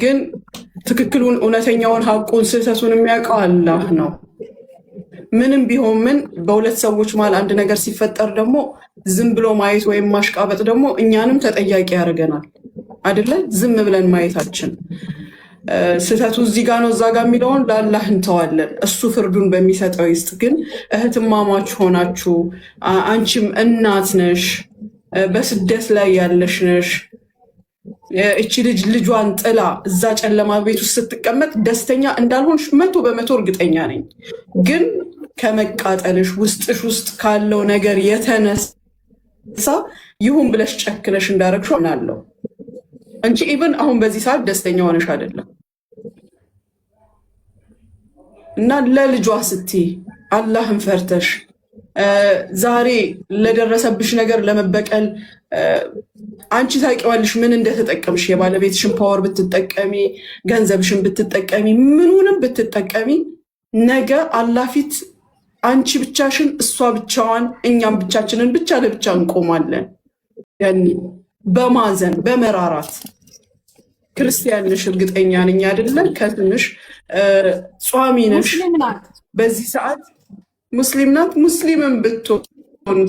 ግን ትክክሉን እውነተኛውን ሀቁን ስህተቱን የሚያውቀው አላህ ነው። ምንም ቢሆን ምን በሁለት ሰዎች መሃል አንድ ነገር ሲፈጠር ደግሞ ዝም ብሎ ማየት ወይም ማሽቃበጥ ደግሞ እኛንም ተጠያቂ ያደርገናል አይደለ? ዝም ብለን ማየታችን ስህተቱ እዚህ ጋ ነው እዛ ጋ የሚለውን ለአላህ እንተዋለን። እሱ ፍርዱን በሚሰጠው ይስጥ። ግን እህትማማች ሆናችሁ አንቺም እናት ነሽ፣ በስደት ላይ ያለሽ ነሽ። እቺ ልጅ ልጇን ጥላ እዛ ጨለማ ቤት ውስጥ ስትቀመጥ ደስተኛ እንዳልሆንሽ 100% እርግጠኛ ነኝ። ግን ከመቃጠልሽ ውስጥሽ ውስጥ ካለው ነገር የተነሳ ይሁን ብለሽ ጨክነሽ እንዳረግሽው እናለው እንጂ ኢቭን አሁን በዚህ ሰዓት ደስተኛ ሆነሽ አይደለም። እና ለልጇ ስትይ አላህን ፈርተሽ ዛሬ ለደረሰብሽ ነገር ለመበቀል አንቺ ታውቂዋለሽ ምን እንደተጠቀምሽ። የባለቤትሽን ፓወር ብትጠቀሚ፣ ገንዘብሽን ብትጠቀሚ፣ ምኑንም ብትጠቀሚ ነገ አላህ ፊት አንቺ ብቻሽን፣ እሷ ብቻዋን፣ እኛም ብቻችንን ብቻ ለብቻ እንቆማለን። ያኔ በማዘን በመራራት ክርስቲያን ነሽ እርግጠኛ ነኝ አይደለም? ከትንሽ ጿሚ ነሽ በዚህ ሰዓት ሙስሊም ናት። ሙስሊምን ብትሆን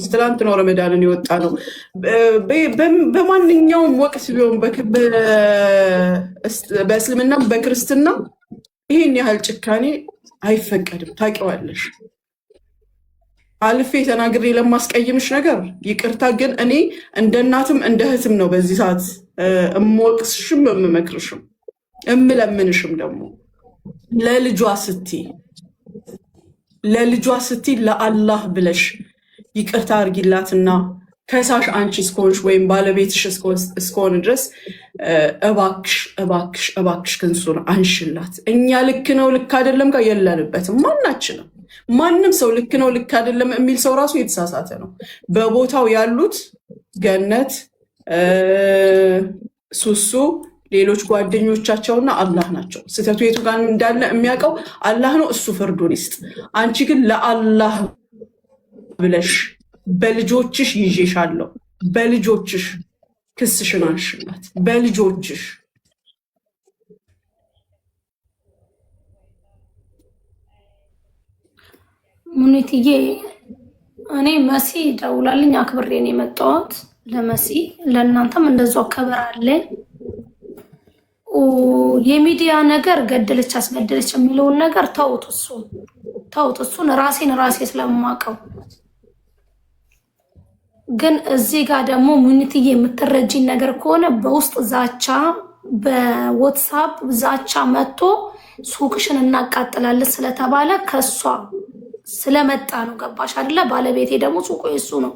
ትላንት ነው ረመዳንን የወጣ ነው። በማንኛውም ወቅት ቢሆን በእስልምና በክርስትና ይህን ያህል ጭካኔ አይፈቀድም። ታውቂዋለሽ። አልፌ ተናግሬ ለማስቀይምሽ ነገር ይቅርታ። ግን እኔ እንደ እናትም እንደ እህትም ነው በዚህ ሰዓት እምወቅስሽም እምመክርሽም እምለምንሽም ደግሞ ለልጇ ስቲ ለአላህ ብለሽ ይቅርታ አርጊላትና ከሳሽ አንቺ እስከሆንሽ ወይም ባለቤትሽ እስከሆን ድረስ እባክሽ እባክሽ እባክሽ ክንሱን አንሽላት። እኛ ልክ ነው ልክ አይደለም ጋር የለንበትም። ማናችንም ማንም ሰው ልክ ነው ልክ አይደለም የሚል ሰው ራሱ የተሳሳተ ነው። በቦታው ያሉት ገነት፣ ሱሱ፣ ሌሎች ጓደኞቻቸውና አላህ ናቸው። ስህተቱ የቱ ጋር እንዳለ የሚያውቀው አላህ ነው። እሱ ፍርዱን ይስጥ። አንቺ ግን ለአላህ ብለሽ በልጆችሽ ይዤሻለሁ፣ በልጆችሽ ክስሽን አንሽላት፣ በልጆችሽ ሙኒትዬ። እኔ መሲ ደውላልኝ አክብሬን የመጣሁት ለመሲ፣ ለእናንተም እንደዛው ከበር አለ። የሚዲያ ነገር ገደለች አስገደለች የሚለውን ነገር ተውት። እሱን ራሴ ስለማውቀው። ግን እዚህ ጋር ደግሞ ሙኒትዬ የምትረጂኝ ነገር ከሆነ በውስጥ ዛቻ፣ በዋትስአፕ ዛቻ መጥቶ ሱቅሽን እናቃጥላለን ስለተባለ ከሷ ስለመጣ ነው። ገባሽ አይደለ? ባለቤቴ ደግሞ ሱቁ የሱ ነው፣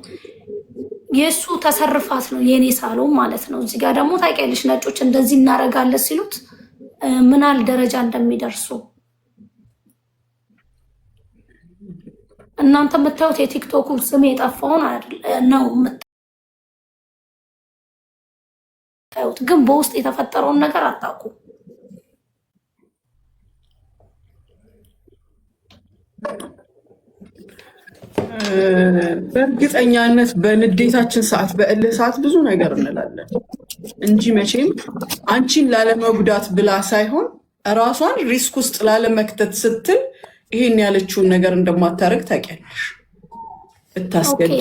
የሱ ተሰርፋት ነው የኔ ሳሎን ማለት ነው። እዚህ ጋር ደግሞ ታውቂያለሽ ነጮች እንደዚህ እናረጋለን ሲሉት ምናል ደረጃ እንደሚደርሱ እናንተ የምታዩት የቲክቶክ ስም የጠፋውን ነው የምታዩት፣ ግን በውስጥ የተፈጠረውን ነገር አታውቁም። በእርግጠኛነት በንዴታችን ሰዓት በእልህ ሰዓት ብዙ ነገር እንላለን እንጂ መቼም አንቺን ላለመጉዳት ብላ ሳይሆን ራሷን ሪስክ ውስጥ ላለመክተት ስትል ይሄን ያለችውን ነገር እንደማታረግ ታውቂያለሽ። ብታስገድል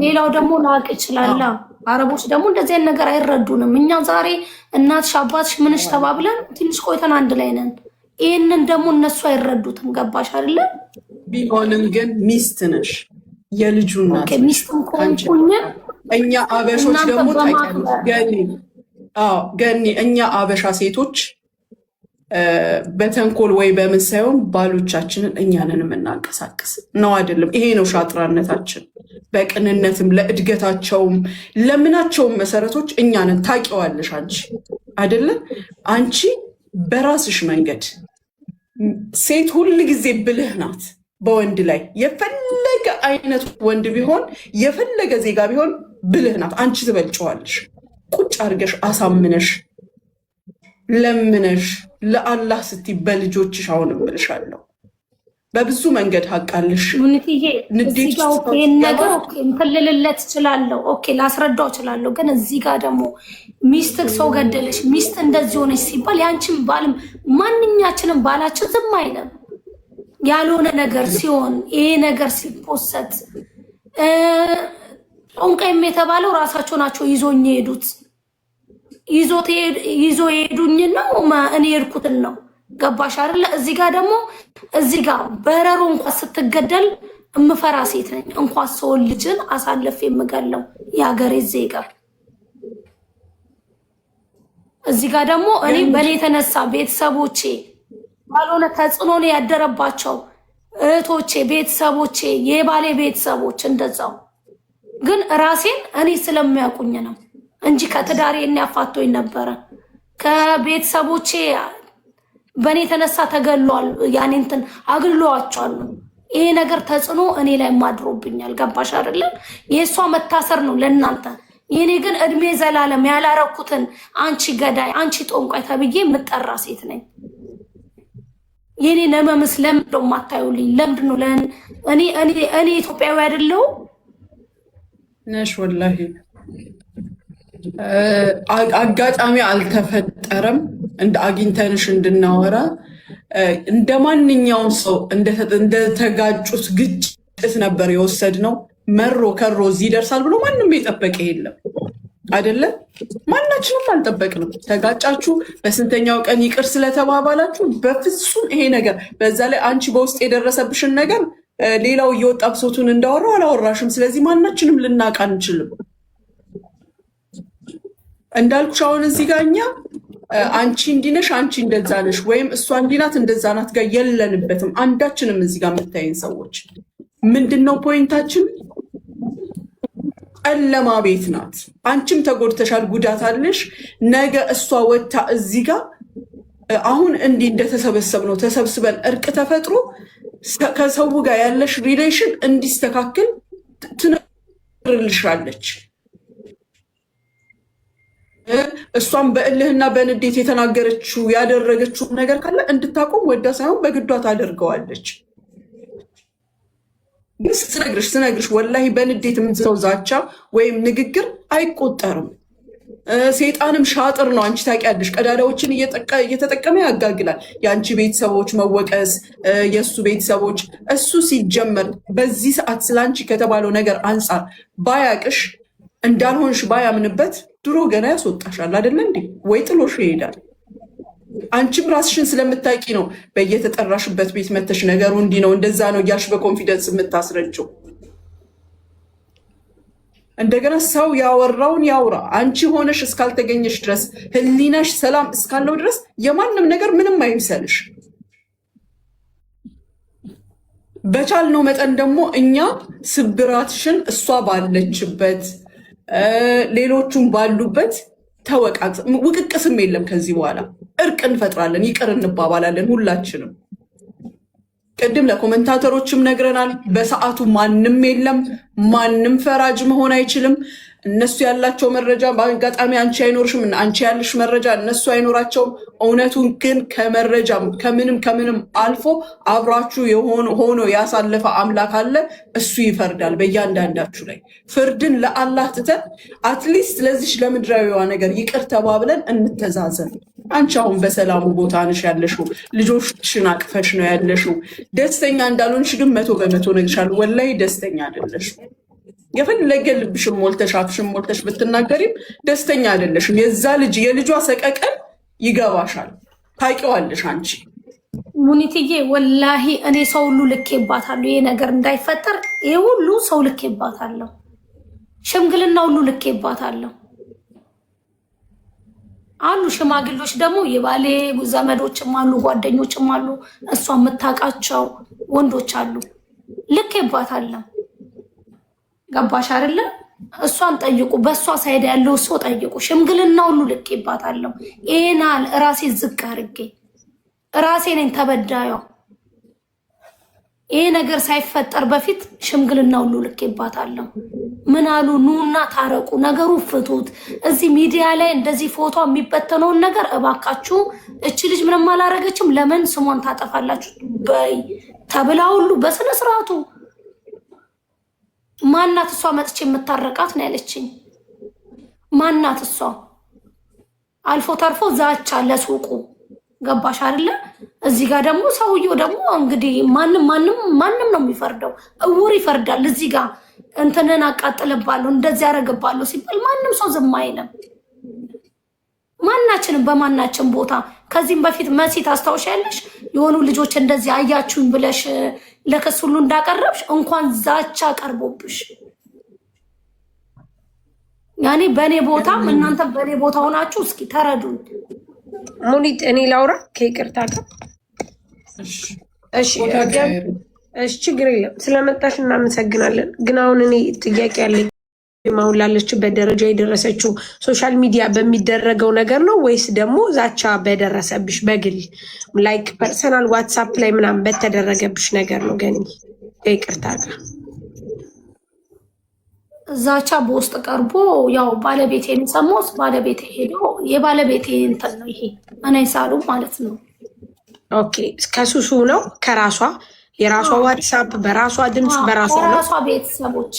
ሌላው ደግሞ ላቅ ይችላል። አረቦች ደግሞ እንደዚህ ነገር አይረዱንም። እኛ ዛሬ እናትሽ አባትሽ ምንሽ ተባብለን ትንሽ ቆይተን አንድ ላይ ነን። ይህንን ደግሞ እነሱ አይረዱትም። ገባሽ አይደለ? ቢሆንም ግን ሚስት ነሽ፣ የልጁ እናት እኛ አበሾች ደግሞ ገኒ እኛ አበሻ ሴቶች በተንኮል ወይ በምን ሳይሆን ባሎቻችንን እኛንን የምናንቀሳቅስ ነው አይደለም? ይሄ ነው ሻጥራነታችን። በቅንነትም ለእድገታቸውም ለምናቸውም መሰረቶች እኛንን። ታውቂዋለሽ አንቺ አይደለም? አንቺ በራስሽ መንገድ ሴት ሁል ጊዜ ብልህ ናት። በወንድ ላይ የፈለገ አይነት ወንድ ቢሆን የፈለገ ዜጋ ቢሆን ብልህ ናት። አንቺ ትበልጨዋለሽ። ቁጭ አድርገሽ አሳምነሽ ለምነሽ ለአላህ ስትይ በልጆችሽ አሁን እምልሻለሁ በብዙ መንገድ ሀቃልሽ ሙኒትዬ እዚህ ጋር ኦኬ ነገር ኦኬ እንፈልልለት እችላለሁ። ኦኬ ላስረዳው እችላለሁ። ግን እዚህ ጋር ደግሞ ሚስት ሰው ገደለሽ፣ ሚስት እንደዚህ ሆነች ሲባል ያንቺም ባልም ማንኛችንም ባላችን ዝም አይለም። ያልሆነ ነገር ሲሆን ይሄ ነገር ሲፖሰት ጦንቃይም የተባለው ራሳቸው ናቸው ይዞኝ የሄዱት። ይዞ የሄዱኝ ነው እኔ የሄድኩትን ነው። ገባሽ አይደለ? እዚህ ጋር ደግሞ እዚህ ጋር በረሮ እንኳን ስትገደል እምፈራ ሴት ነኝ። እንኳን ሰው ልጅን አሳልፍ የምገለው የሀገሬ ዜጋ። እዚህ ጋር ደግሞ እኔ በኔ የተነሳ ቤተሰቦቼ ባልሆነ ተጽዕኖ ነው ያደረባቸው እህቶቼ፣ ቤተሰቦቼ፣ የባሌ ቤተሰቦች እንደዛው። ግን ራሴን እኔ ስለሚያውቁኝ ነው እንጂ ከትዳሬ እኔ አፋቶኝ ነበረ። ከቤተሰቦቼ በእኔ የተነሳ ተገሏል። ያኔ እንትን አግሏቸዋል። ይሄ ነገር ተጽዕኖ እኔ ላይ ማድሮብኛል። ገባሽ አይደለም? የእሷ መታሰር ነው ለእናንተ። የኔ ግን እድሜ ዘላለም ያላረኩትን አንቺ ገዳይ፣ አንቺ ጦንቋይ ተብዬ የምጠራ ሴት ነኝ። የኔ ነመምስ ለምንድነው የማታዩልኝ? ለምንድነው እኔ ኢትዮጵያዊ አይደለሁ ነሽ? ወላሂ አጋጣሚ አልተፈጠረም እንደ አግኝተንሽ እንድናወራ። እንደ ማንኛውም ሰው እንደተጋጩት ግጭት ነበር የወሰድነው። መሮ ከሮ እዚህ ይደርሳል ብሎ ማንም የጠበቀ የለም አይደለም። ማናችንም አልጠበቅንም። ተጋጫችሁ፣ በስንተኛው ቀን ይቅር ስለተባባላችሁ በፍጹም ይሄ ነገር በዛ ላይ አንቺ በውስጥ የደረሰብሽን ነገር ሌላው እየወጣ ብሶቱን እንዳወራው አላወራሽም። ስለዚህ ማናችንም ልናቅ አንችልም። እንዳልኩሽ አሁን እዚህ ጋር እኛ አንቺ እንዲነሽ አንቺ እንደዛ ነሽ ወይም እሷ እንዲናት እንደዛ ናት ጋር የለንበትም። አንዳችንም እዚህ ጋር የምታይን ሰዎች ምንድነው ፖይንታችን? ጨለማ ቤት ናት። አንቺም ተጎድተሻል፣ ጉዳት አለሽ። ነገ እሷ ወጥታ እዚህ ጋር አሁን እንዲህ እንደተሰበሰብ ነው ተሰብስበን እርቅ ተፈጥሮ ከሰው ጋር ያለሽ ሪሌሽን እንዲስተካከል ትነግርልሻለች። እሷም በእልህና በንዴት የተናገረችው ያደረገችው ነገር ካለ እንድታቆም ወዳ ሳይሆን በግዷ ታደርገዋለች። ግን ስነግርሽ ወላሂ በንዴት የምትሰው ዛቻ ወይም ንግግር አይቆጠርም። ሴጣንም ሻጥር ነው። አንቺ ታውቂያለሽ። ቀዳዳዎችን እየተጠቀመ ያጋግላል። የአንቺ ቤተሰቦች መወቀስ፣ የእሱ ቤተሰቦች እሱ ሲጀመር በዚህ ሰዓት ስለአንቺ ከተባለው ነገር አንጻር ባያቅሽ እንዳልሆንሽ ባያምንበት ድሮ ገና ያስወጣሻል አይደለ እንዴ? ወይ ጥሎሽ ይሄዳል። አንቺም ራስሽን ስለምታውቂ ነው በየተጠራሽበት ቤት መተሽ ነገሩ እንዲህ ነው እንደዛ ነው እያልሽ በኮንፊደንስ የምታስረጀው። እንደገና ሰው ያወራውን ያውራ። አንቺ ሆነሽ እስካልተገኘሽ ድረስ ህሊናሽ ሰላም እስካለው ድረስ የማንም ነገር ምንም አይምሰልሽ። በቻልነው መጠን ደግሞ እኛ ስብራትሽን እሷ ባለችበት ሌሎቹም ባሉበት ተወቃት። ውቅቅስም የለም ከዚህ በኋላ እርቅ እንፈጥራለን፣ ይቅር እንባባላለን ሁላችንም። ቅድም ለኮመንታተሮችም ነግረናል። በሰዓቱ ማንም የለም፣ ማንም ፈራጅ መሆን አይችልም። እነሱ ያላቸው መረጃ በአጋጣሚ አንቺ አይኖርሽም፣ አንቺ ያለሽ መረጃ እነሱ አይኖራቸውም። እውነቱን ግን ከመረጃም ከምንም አልፎ አብራችሁ ሆኖ ያሳለፈ አምላክ አለ። እሱ ይፈርዳል በእያንዳንዳችሁ ላይ። ፍርድን ለአላህ ትተን አትሊስት ለዚች ለምድራዊዋ ነገር ይቅር ተባብለን እንተዛዘን። አንቺ አሁን በሰላሙ ቦታ ነሽ ያለሽው፣ ልጆችሽን አቅፈሽ ነው ያለሽው። ደስተኛ እንዳልሆንሽ ግን 100% እነግርሻለሁ። ወላሂ ደስተኛ አይደለሽም። የፈለገ ልብሽም ሞልተሽ አፍሽም ሞልተሽ ብትናገሪም ደስተኛ አይደለሽም። የልጇ ሰቀቀን ይገባሻል፣ ታውቂዋለሽ አንቺ ሙኒትዬ። ወላሂ እኔ ሰው ሁሉ ልኬባታለሁ። ይሄ ነገር እንዳይፈጠር ይሄ ሁሉ ሰው ልኬባታለሁ። ሽምግልና ሁሉ ልኬባታለሁ። አሉ ሽማግሌዎች ደግሞ የባሌ ዘመዶችም አሉ፣ ጓደኞችም አሉ፣ እሷ የምታውቃቸው ወንዶች አሉ። ልኬባታለሁ። ገባሽ አይደለ? እሷን ጠይቁ፣ በእሷ ሳይድ ያለው ሰው ጠይቁ። ሽምግልና ሁሉ ልኬባታለሁ። ይሄናል ራሴ ዝቅ አድርጌ ራሴ ነኝ ተበዳዩ። ይሄ ነገር ሳይፈጠር በፊት ሽምግልና ሁሉ ልኬባታለሁ። ምን አሉ? ኑና ታረቁ፣ ነገሩ ፍቱት። እዚህ ሚዲያ ላይ እንደዚህ ፎቶ የሚበተነውን ነገር እባካችሁ፣ እቺ ልጅ ምንም አላረገችም፣ ለምን ስሟን ታጠፋላችሁ በይ ተብላ ሁሉ በስነ ስርዓቱ ማናት እሷ መጥቼ የምታረቃት ነው ያለችኝ። ማናት እሷ? አልፎ ተርፎ ዛቻ ለሱቁ ገባሽ አይደለ? እዚህ ጋር ደግሞ ሰውየው ደግሞ እንግዲህ ማንም ነው የሚፈርደው። እውር ይፈርዳል። እዚህ ጋር እንትንን አቃጥልባለሁ እንደዚህ ያደርግባለሁ ሲባል ማንም ሰው ዝም አይልም። ማናችንም በማናችን ቦታ ከዚህም በፊት መሲ ታስታውሻለሽ? የሆኑ ልጆች እንደዚህ አያችሁኝ ብለሽ ለክስ ሁሉ እንዳቀረብሽ እንኳን ዛቻ ቀርቦብሽ ያኔ በእኔ ቦታ እናንተ በእኔ ቦታ ሆናችሁ እስኪ ተረዱኝ። ሙኒት እኔ ላውራ ከይቅርታ ጋር። እሺ ችግር የለም ስለመጣሽ እናመሰግናለን። ግን አሁን እኔ ጥያቄ ያለኝ አሁን ላለችበት ደረጃ የደረሰችው ሶሻል ሚዲያ በሚደረገው ነገር ነው ወይስ ደግሞ ዛቻ በደረሰብሽ በግል ላይክ ፐርሰናል ዋትሳፕ ላይ ምናምን በተደረገብሽ ነገር ነው? ገኒ ከይቅርታ ጋር ዛቻ በውስጥ ቀርቦ ያው ባለቤቴን ሰሞስ ባለቤቴ ሄዶ የባለቤቴ እንትን ነው ይሄ እኔ ሳሉ ማለት ነው። ኦኬ ከሱሱ ነው ከራሷ የራሷ ዋትሳፕ በራሷ ድምፅ በራሷ ነው ከራሷ ቤተሰቦች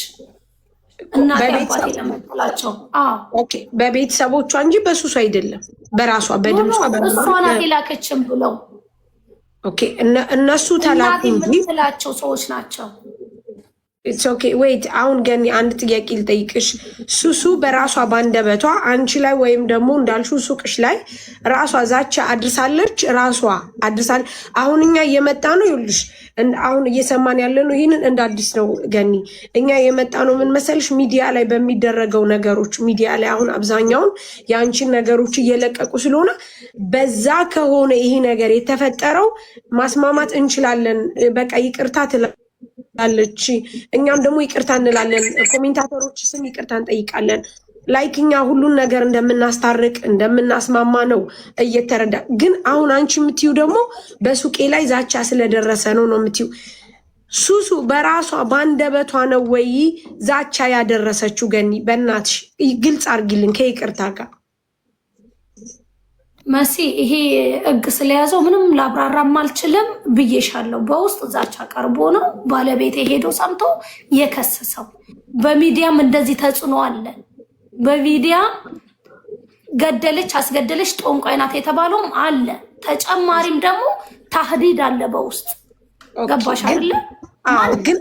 እና ያባቴ ለመጥላቸው ኦኬ በቤተሰቦቿ እንጂ በሱሱ አይደለም። በራሷ በድምጿ እሷ ናት የላከችም ብለው ኦኬ እነሱ ተላኩ እንጂ ትላቸው ሰዎች ናቸው። ኢትስ ኦኬ ዌይት አሁን ገኒ አንድ ጥያቄ ልጠይቅሽ። ሱሱ በራሷ ባንደበቷ አንቺ ላይ ወይም ደግሞ እንዳልሽው ሱቅሽ ላይ ራሷ ዛቻ አድርሳለች። ራሷ አድርሳል። አሁን እኛ እየመጣ ነው ይኸውልሽ፣ አሁን እየሰማን ያለ ነው። ይህንን እንደ አዲስ ነው ገኒ። እኛ የመጣ ነው ምን መሰልሽ፣ ሚዲያ ላይ በሚደረገው ነገሮች ሚዲያ ላይ አሁን አብዛኛውን የአንቺን ነገሮች እየለቀቁ ስለሆነ በዛ ከሆነ ይሄ ነገር የተፈጠረው ማስማማት እንችላለን። በቃ ይቅርታ ትላለች፣ እኛም ደግሞ ይቅርታ እንላለን። ኮሜንታተሮች ስም ይቅርታ እንጠይቃለን። ላይክ እኛ ሁሉን ነገር እንደምናስታርቅ እንደምናስማማ ነው እየተረዳ። ግን አሁን አንቺ የምትዩ ደግሞ በሱቄ ላይ ዛቻ ስለደረሰ ነው የምትዩ። ሱሱ በራሷ ባንደበቷ ነው ወይ ዛቻ ያደረሰችው? ገኒ በእናትሽ ግልጽ አርጊልን ከይቅርታ ጋር። መሲ ይሄ እግ ስለያዘው ምንም ላብራራም አልችልም ብዬሻለሁ። በውስጥ ዛቻ ቀርቦ ነው ባለቤቴ ሄዶ ሰምቶ የከሰሰው። በሚዲያም እንደዚህ ተጽዕኖ አለ። በሚዲያ ገደለች አስገደለች ጦንቋይ ናት የተባለውም አለ። ተጨማሪም ደግሞ ታህዲድ አለ በውስጥ ገባሽ አይደለ? ግን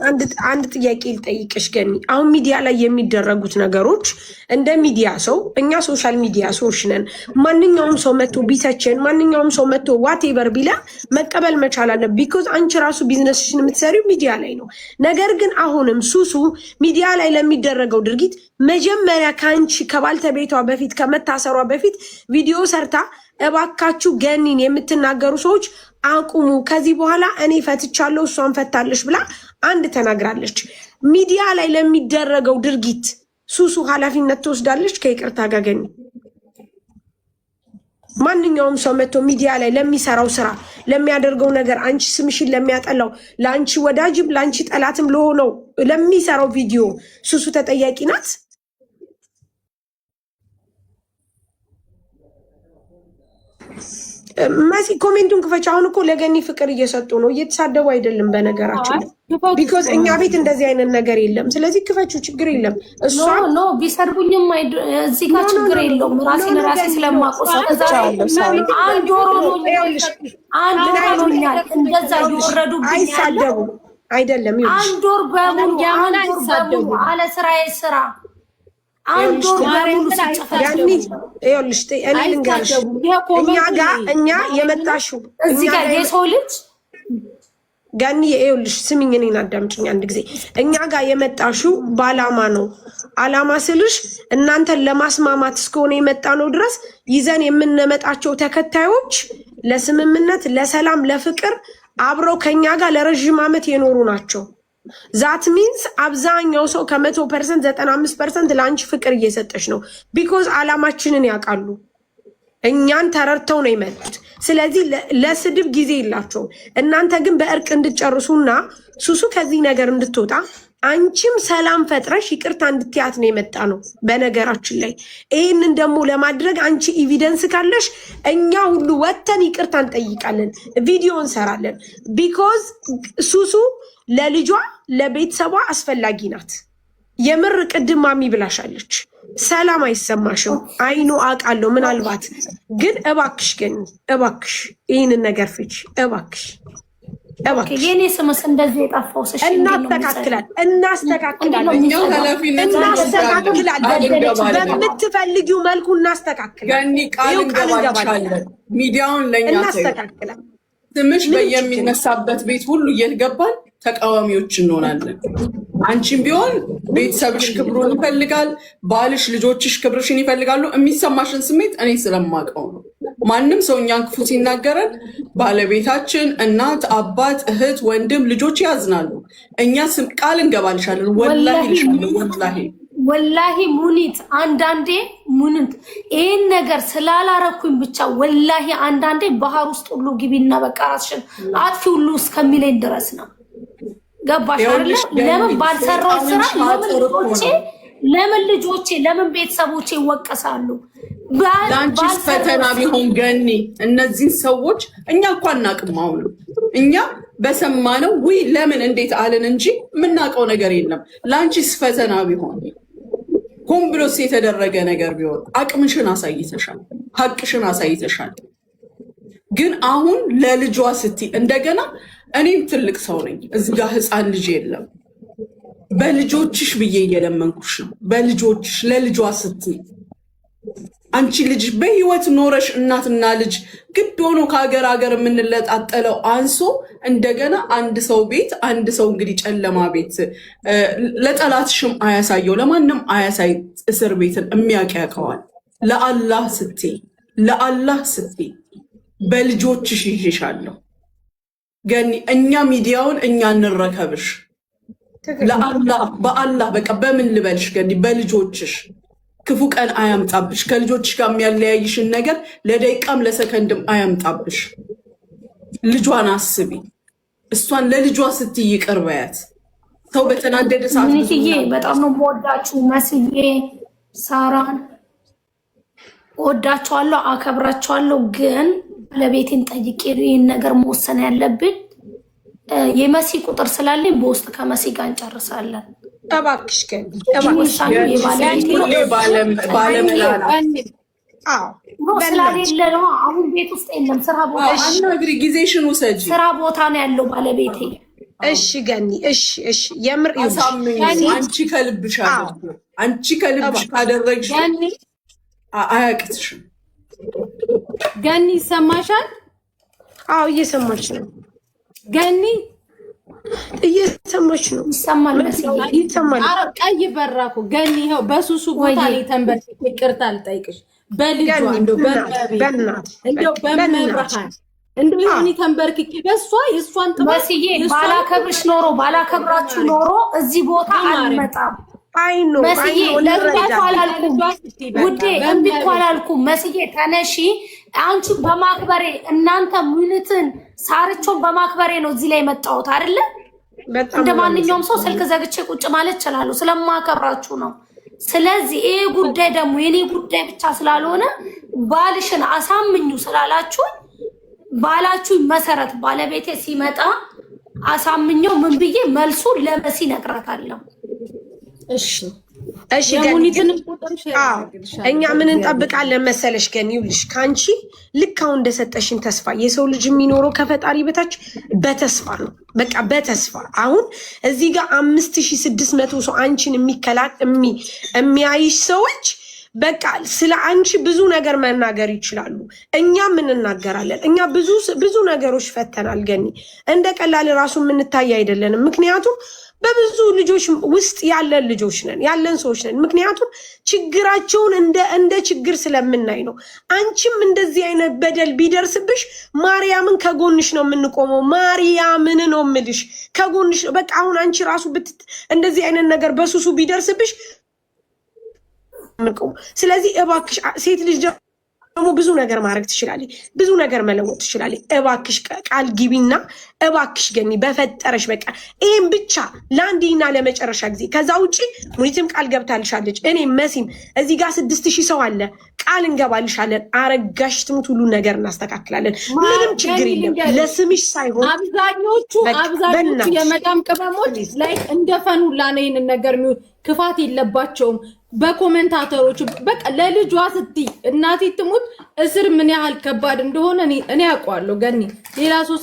አንድ ጥያቄ ልጠይቅሽ ገኒ። አሁን ሚዲያ ላይ የሚደረጉት ነገሮች እንደ ሚዲያ ሰው እኛ ሶሻል ሚዲያ ሰዎች ነን። ማንኛውም ሰው መጥቶ ቢተችን ማንኛውም ሰው መጥቶ ዋቴቨር ቢላ መቀበል መቻል አለ። ቢኮዝ አንቺ ራሱ ቢዝነስሽን የምትሰሪው ሚዲያ ላይ ነው። ነገር ግን አሁንም ሱሱ ሚዲያ ላይ ለሚደረገው ድርጊት መጀመሪያ ከአንቺ ከባልተቤቷ በፊት ከመታሰሯ በፊት ቪዲዮ ሰርታ እባካችሁ ገኒን የምትናገሩ ሰዎች አቁሙ፣ ከዚህ በኋላ እኔ ፈትቻለሁ እሷን ፈታለች ብላ አንድ ተናግራለች። ሚዲያ ላይ ለሚደረገው ድርጊት ሱሱ ኃላፊነት ትወስዳለች? ከይቅርታ ጋር ገኒ፣ ማንኛውም ሰው መጥቶ ሚዲያ ላይ ለሚሰራው ስራ ለሚያደርገው ነገር አንቺ ስምሽን ለሚያጠላው ለአንቺ ወዳጅም ለአንቺ ጠላትም ለሆነው ለሚሰራው ቪዲዮ ሱሱ ተጠያቂ ናት? መሲ ኮሜንቱን ክፈች። አሁን እኮ ለገኒ ፍቅር እየሰጡ ነው፣ እየተሳደቡ አይደለም። በነገራችን ቢኮዝ እኛ ቤት እንደዚህ አይነት ነገር የለም። ስለዚህ ክፈችው፣ ችግር የለም። እሷ ኖ ቢሰርቡኝም እዚህ ጋር ችግር የለውም። ራሴን ራሴ ስለማቆሳ አንድ ወር ሆኖኛል። እንደዛ እየወረዱብኝ አይሳደቡም አይደለም። አንድ ወር በሙሉ አለ ስራዬ ስራ አንድ ወር በሙሉ ይኸውልሽ እኔ ልንገርሽ፣ እኛ የመጣሽው እዚህ ጋር የሰው ልጅ ገኒ ይኸውልሽ ስሚኝ፣ እኔን አዳምጪኝ አንድ ጊዜ። እኛ ጋር የመጣሽው በዓላማ ነው። ዓላማ ስልሽ እናንተን ለማስማማት እስከሆነ የመጣ ነው ድረስ ይዘን የምንመጣቸው ተከታዮች ለስምምነት፣ ለሰላም፣ ለፍቅር አብረው ከኛ ጋር ለረዥም ዓመት የኖሩ ናቸው። ዛት ሚንስ አብዛኛው ሰው ከ100% 95% ለአንቺ ፍቅር እየሰጠች ነው። ቢኮዝ ዓላማችንን ያውቃሉ። እኛን ተረድተው ነው የመጡት። ስለዚህ ለስድብ ጊዜ የላቸውም። እናንተ ግን በእርቅ እንድጨርሱና ሱሱ ከዚህ ነገር እንድትወጣ አንቺም ሰላም ፈጥረሽ ይቅርታ እንድትያት ነው የመጣ ነው። በነገራችን ላይ ይህንን ደግሞ ለማድረግ አንቺ ኤቪደንስ ካለሽ እኛ ሁሉ ወተን ይቅርታ እንጠይቃለን፣ ቪዲዮ እንሰራለን። ቢኮዝ ሱሱ ለልጇ ለቤተሰቧ አስፈላጊ ናት። የምር ቅድም ማሚ ብላሻለች። ሰላም አይሰማሽም? አይኖ አውቃለሁ። ምናልባት ግን እባክሽ ገኒ እባክሽ ይህንን ነገር ፍቺ እባክሽ። የኔ ስምስ እንደዚህ የጠፋው እናስተካክላለን። በምትፈልጊው መልኩ እናስተካክላለን። ሚዲያውን ለእኛ እናስተካክላለን። ስምሽ በየሚነሳበት ቤት ሁሉ እየገባን ተቃዋሚዎች እንሆናለን። አንቺም ቢሆን ቤተሰብሽ ክብሩን ይፈልጋል፣ ባልሽ፣ ልጆችሽ ክብርሽን ይፈልጋሉ። የሚሰማሽን ስሜት እኔ ስለማውቀው ነው። ማንም ሰው እኛን ክፉ ሲናገረን ባለቤታችን፣ እናት፣ አባት፣ እህት፣ ወንድም፣ ልጆች ያዝናሉ። እኛ ቃል እንገባልሻለን። ወላሂ ሙኒት አንዳንዴ ሙኒት ይህን ነገር ስላላረኩኝ ብቻ ወላሂ አንዳንዴ ባህር ውስጥ ሁሉ ግቢና በቃ ራስሽን አጥፊ ሁሉ እስከሚለኝ ድረስ ነው። ገባሽ አይደለ? ለምን ባልሰራው ስራ ለምን ልጆቼ ለምን ቤተሰቦቼ ይወቀሳሉ? ለአንቺስ ፈተና ቢሆን ገኒ እነዚህን ሰዎች እኛ እኮ አናውቅም። አሁንም እኛ በሰማነው ውይ ለምን እንዴት አለን እንጂ የምናውቀው ነገር የለም። ለአንቺስ ፈተና ቢሆን ሆን ብሎስ የተደረገ ነገር ቢሆን አቅምሽን አሳይተሻል፣ ሀቅሽን አሳይተሻል። ግን አሁን ለልጇ ስትይ እንደገና እኔም ትልቅ ሰው ነኝ፣ እዚህ ጋር ህፃን ልጅ የለም። በልጆችሽ ብዬ እየለመንኩሽ ነው። በልጆችሽ ለልጇ ስትይ አንቺ ልጅ በህይወት ኖረሽ እናትና ልጅ ግድ ሆኖ ከሀገር ሀገር የምንለጣጠለው አንሶ እንደገና አንድ ሰው ቤት አንድ ሰው እንግዲህ ጨለማ ቤት ለጠላትሽም አያሳየው ለማንም አያሳይ እስር ቤትን የሚያውቅ ያውቀዋል። ለአላህ ስትይ በልጆችሽ ይዤሻለሁ ገኒ። እኛ ሚዲያውን እኛ እንረከብሽ በአላህ በቃ በምን ልበልሽ ገኒ፣ በልጆችሽ ክፉ ቀን አያምጣብሽ። ከልጆችሽ ጋር የሚያለያይሽን ነገር ለደቂቃም ለሰከንድም አያምጣብሽ። ልጇን አስቢ። እሷን ለልጇ ስትይ ይቅር በያት። ሰው በተናደደ ሰዓት ሙኒትዬ በጣም ነው የምወዳችሁ። መስዬ ሳራን ወዳችኋለሁ፣ አከብራችኋለሁ። ግን ለቤቴን ጠይቄ ይህን ነገር መወሰን ያለብን የመሲ ቁጥር ስላለኝ በውስጥ ከመሲ ጋር እንጨርሳለን። እባክሽ ግን ስላሌለ ነው። አሁን ቤት ውስጥ የለም። ስራ ቦታ ጊዜሽን ውሰጂ። ስራ ቦታ ነው ያለው ባለቤቴ። እሺ ገኒ፣ እሺ የምር አንቺ ከልብሽ ካደረግሽ አያቅትሽም። ገኒ ይሰማሻል? አዎ እየሰማች ነው ገኒ፣ እየሰማች ነው። ይሰማል። ኧረ ቀይ በራኩ ገኒ። ይኸው በሱሱ ቦታ ላይ ተንበርክኬ ይቅርታ ልጠይቅሽ በልጇ እንደው በመብርሃን እንደው ይሁን ተንበርክኬ በሷ የሷን ጥበስዬ ባላከብርሽ ኖሮ ባላከብራችሁ ኖሮ እዚህ ቦታ አልመጣም። መስዬ ለእንቢት አላልኩም ውዴ፣ እምቢት አላልኩም። መስዬ ተነሺ። አንቺ በማክበሬ እናንተ ሙኒትን ሳርቾን በማክበሬ ነው እዚህ ላይ መጣሁት አይደለ? እንደ ማንኛውም ሰው ስልክ ዘግቼ ቁጭ ማለት እችላለሁ፣ ስለማከብራችሁ ነው። ስለዚህ ይሄ ጉዳይ ደግሞ የኔ ጉዳይ ብቻ ስላልሆነ ባልሽን አሳምኙ ስላላችሁ ባላችሁ መሰረት ባለቤቴ ሲመጣ አሳምኘው ምን ብዬ መልሱ ለመሲ ነግራታለሁ። እሺ እኛ ምን እንጠብቃለን መሰለሽ ገኒ? ይኸውልሽ ከአንቺ ልክ አሁን እንደሰጠሽን ተስፋ የሰው ልጅ የሚኖረው ከፈጣሪ በታች በተስፋ ነው። በቃ በተስፋ አሁን እዚህ ጋር 5600 ሰው አንቺን የሚያይሽ ሰዎች በቃ ስለ አንቺ ብዙ ነገር መናገር ይችላሉ። እኛም እንናገራለን። እኛ ብዙ ነገሮች ፈተናል ገኒ። እንደ ቀላል ራሱ የምንታይ አይደለንም። ምክንያቱም በብዙ ልጆች ውስጥ ያለን ልጆች ነን፣ ያለን ሰዎች ነን። ምክንያቱም ችግራቸውን እንደ ችግር ስለምናይ ነው። አንቺም እንደዚህ አይነት በደል ቢደርስብሽ ማርያምን ከጎንሽ ነው የምንቆመው። ማርያምን ነው የምልሽ፣ ከጎንሽ ነው። በቃ አሁን አንቺ ራሱ እንደዚህ አይነት ነገር በሱሱ ቢደርስብሽ፣ ስለዚህ እባክሽ ሴት ልጅ ደግሞ ብዙ ነገር ማድረግ ትችላለች፣ ብዙ ነገር መለወጥ ትችላለች። እባክሽ ቃል ግቢና እባክሽ ገኒ በፈጠረሽ በቃ ይሄን ብቻ ለአንዴና ለመጨረሻ ጊዜ። ከዛ ውጪ ሙኒትም ቃል ገብታልሻለች፣ እኔ መሲም እዚህ ጋር 6000 ሰው አለ፣ ቃል እንገባልሻለን። አረጋሽ ትሙት ሁሉ ነገር እናስተካክላለን። ምንም ችግር የለም። ለስምሽ ሳይሆን አብዛኞቹ የመዳም ቅመሞች ላይ እንደፈኑላ ነው ይሄንን ነገር ክፋት የለባቸውም። በኮሜንታተሮች በቃ ለልጇ ስትይ እናቴ ትሙት እስር ምን ያህል ከባድ እንደሆነ እኔ አውቀዋለሁ። ገኒ ሌላ ሰው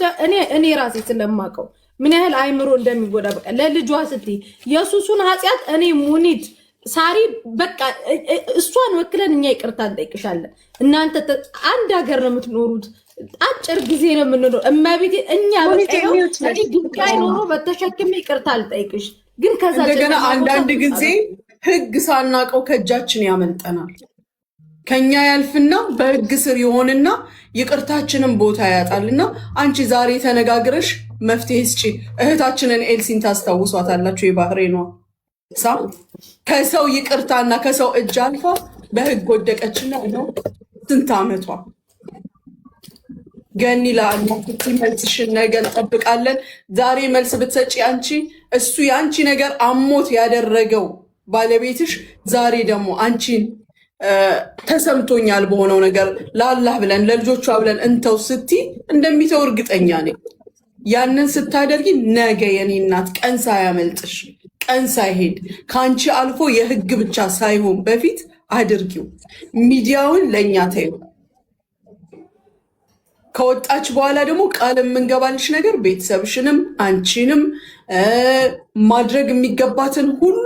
እኔ ራሴ ስለማውቀው ምን ያህል አይምሮ እንደሚጎዳ በቃ ለልጇ ስትይ የሱሱን ኃጢአት እኔ ሙኒት ሳሪ በቃ እሷን ወክለን እኛ ይቅርታ እንጠይቅሻለን። እናንተ አንድ ሀገር ነው የምትኖሩት፣ አጭር ጊዜ ነው የምንኖረው። እመቤቴ እኛ ድንጋይ ኖሮ በተሸክሜ ይቅርታ አልጠይቅሽ። ግን ከዛ እንደገና አንዳንድ ጊዜ ህግ ሳናቀው ከእጃችን ያመልጠናል። ከኛ ያልፍና በህግ ስር ይሆንና ይቅርታችንን ቦታ ያጣልና አንቺ ዛሬ ተነጋግረሽ መፍትሄ ስጪ። እህታችንን ኤልሲን ታስታውሷታላችሁ? የባህሬኗ ሳ ከሰው ይቅርታና ከሰው እጅ አልፋ በህግ ወደቀችና ነው ስንት ዓመቷ። ገኒ ለአላህ መልስሽን ነገ እንጠብቃለን። ዛሬ መልስ ብትሰጪ አንቺ እሱ የአንቺ ነገር አሞት ያደረገው ባለቤትሽ ዛሬ ደግሞ አንቺን ተሰምቶኛል በሆነው ነገር ለአላህ ብለን ለልጆቿ ብለን እንተው ስትይ እንደሚተው እርግጠኛ ነኝ። ያንን ስታደርጊ ነገ የኔ እናት ቀን ሳያመልጥሽ ቀን ሳይሄድ ከአንቺ አልፎ የህግ ብቻ ሳይሆን በፊት አድርጊው። ሚዲያውን ለእኛ ተይው። ከወጣች በኋላ ደግሞ ቃል የምንገባልሽ ነገር ቤተሰብሽንም አንቺንም ማድረግ የሚገባትን ሁሉ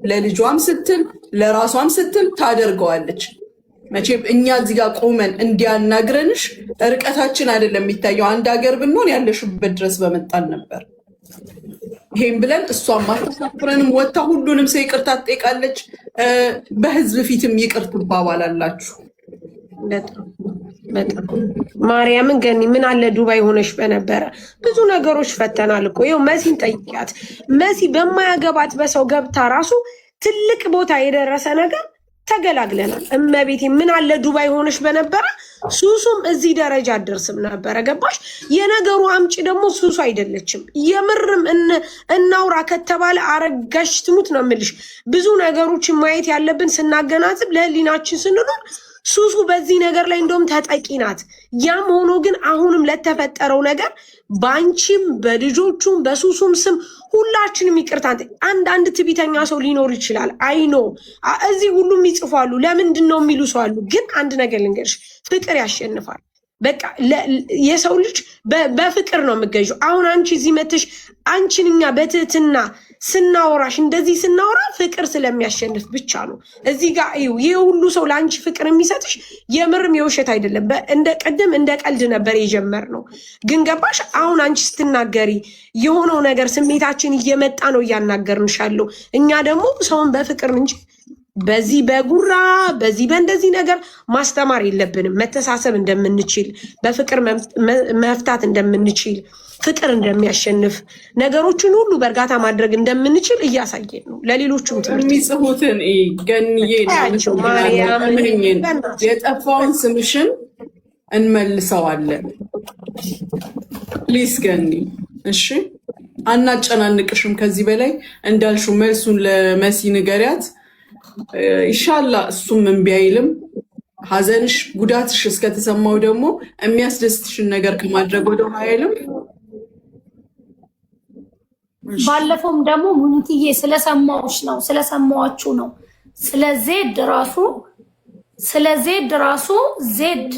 ለልጇም ስትል ለራሷም ስትል ታደርገዋለች። መቼም እኛ እዚህ ጋር ቆመን እንዲያናግረንሽ ርቀታችን አይደለም የሚታየው። አንድ ሀገር ብንሆን ያለሽበት ድረስ በመጣን ነበር። ይሄን ብለን እሷም አታሳፍረንም። ወታ ሁሉንም ሰው ይቅርታ ትጠይቃለች። በህዝብ ፊትም ይቅር ትባባላላችሁ። በጣም ማርያምን ገኒ ምን አለ ዱባይ ሆነሽ በነበረ ብዙ ነገሮች ፈተናል እኮ። ይኸው መሲን ጠይቂያት። መሲ በማያገባት በሰው ገብታ ራሱ ትልቅ ቦታ የደረሰ ነገር ተገላግለናል። እመቤቴ ምን አለ ዱባይ ሆነሽ በነበረ ሱሱም እዚህ ደረጃ አደርስም ነበረ። ገባሽ? የነገሩ አምጪ ደግሞ ሱሱ አይደለችም። የምርም እናውራ ከተባለ አረጋሽ ትሙት ነው የምልሽ። ብዙ ነገሮችን ማየት ያለብን ስናገናዝብ ለህሊናችን ስንኖር ሱሱ በዚህ ነገር ላይ እንደውም ተጠቂ ናት። ያም ሆኖ ግን አሁንም ለተፈጠረው ነገር ባንቺም በልጆቹም በሱሱም ስም ሁላችንም ይቅርታ። አንድ ትቢተኛ ሰው ሊኖር ይችላል። አይኖ እዚህ ሁሉም ይጽፋሉ። ለምንድን ነው የሚሉ ሰው አሉ። ግን አንድ ነገር ልንገርሽ፣ ፍቅር ያሸንፋል። በቃ የሰው ልጅ በፍቅር ነው የምገዥው። አሁን አንቺ እዚህ መተሽ አንቺን እኛ በትህትና ስናወራሽ እንደዚህ ስናወራ ፍቅር ስለሚያሸንፍ ብቻ ነው። እዚህ ጋር ይሄ ሁሉ ሰው ለአንቺ ፍቅር የሚሰጥሽ የምርም የውሸት አይደለም። እንደ ቀደም እንደ ቀልድ ነበር የጀመርነው። ግን ገባሽ? አሁን አንቺ ስትናገሪ የሆነው ነገር ስሜታችን እየመጣ ነው እያናገርንሻለሁ። እኛ ደግሞ ሰውን በፍቅር እንጂ በዚህ በጉራ በዚህ በእንደዚህ ነገር ማስተማር የለብንም። መተሳሰብ እንደምንችል በፍቅር መፍታት እንደምንችል ፍቅር እንደሚያሸንፍ ነገሮችን ሁሉ በእርጋታ ማድረግ እንደምንችል እያሳየን ነው። ለሌሎችም ትምህርት የሚጽፉትን ገንዬ የጠፋውን ስምሽን እንመልሰዋለን። ፕሊስ ገኒ፣ እሺ አናጨናንቅሽም ከዚህ በላይ እንዳልሹ መልሱን ለመሲ ንገሪያት። ኢንሻላ እሱም እምቢ አይልም። ሀዘንሽ ጉዳትሽ እስከተሰማው ደግሞ የሚያስደስትሽን ነገር ከማድረግ ወደ አይልም። ባለፈውም ደግሞ ሙኒትዬ ስለሰማዋችሁ ነው ስለ ዜድ ራሱ ዜድ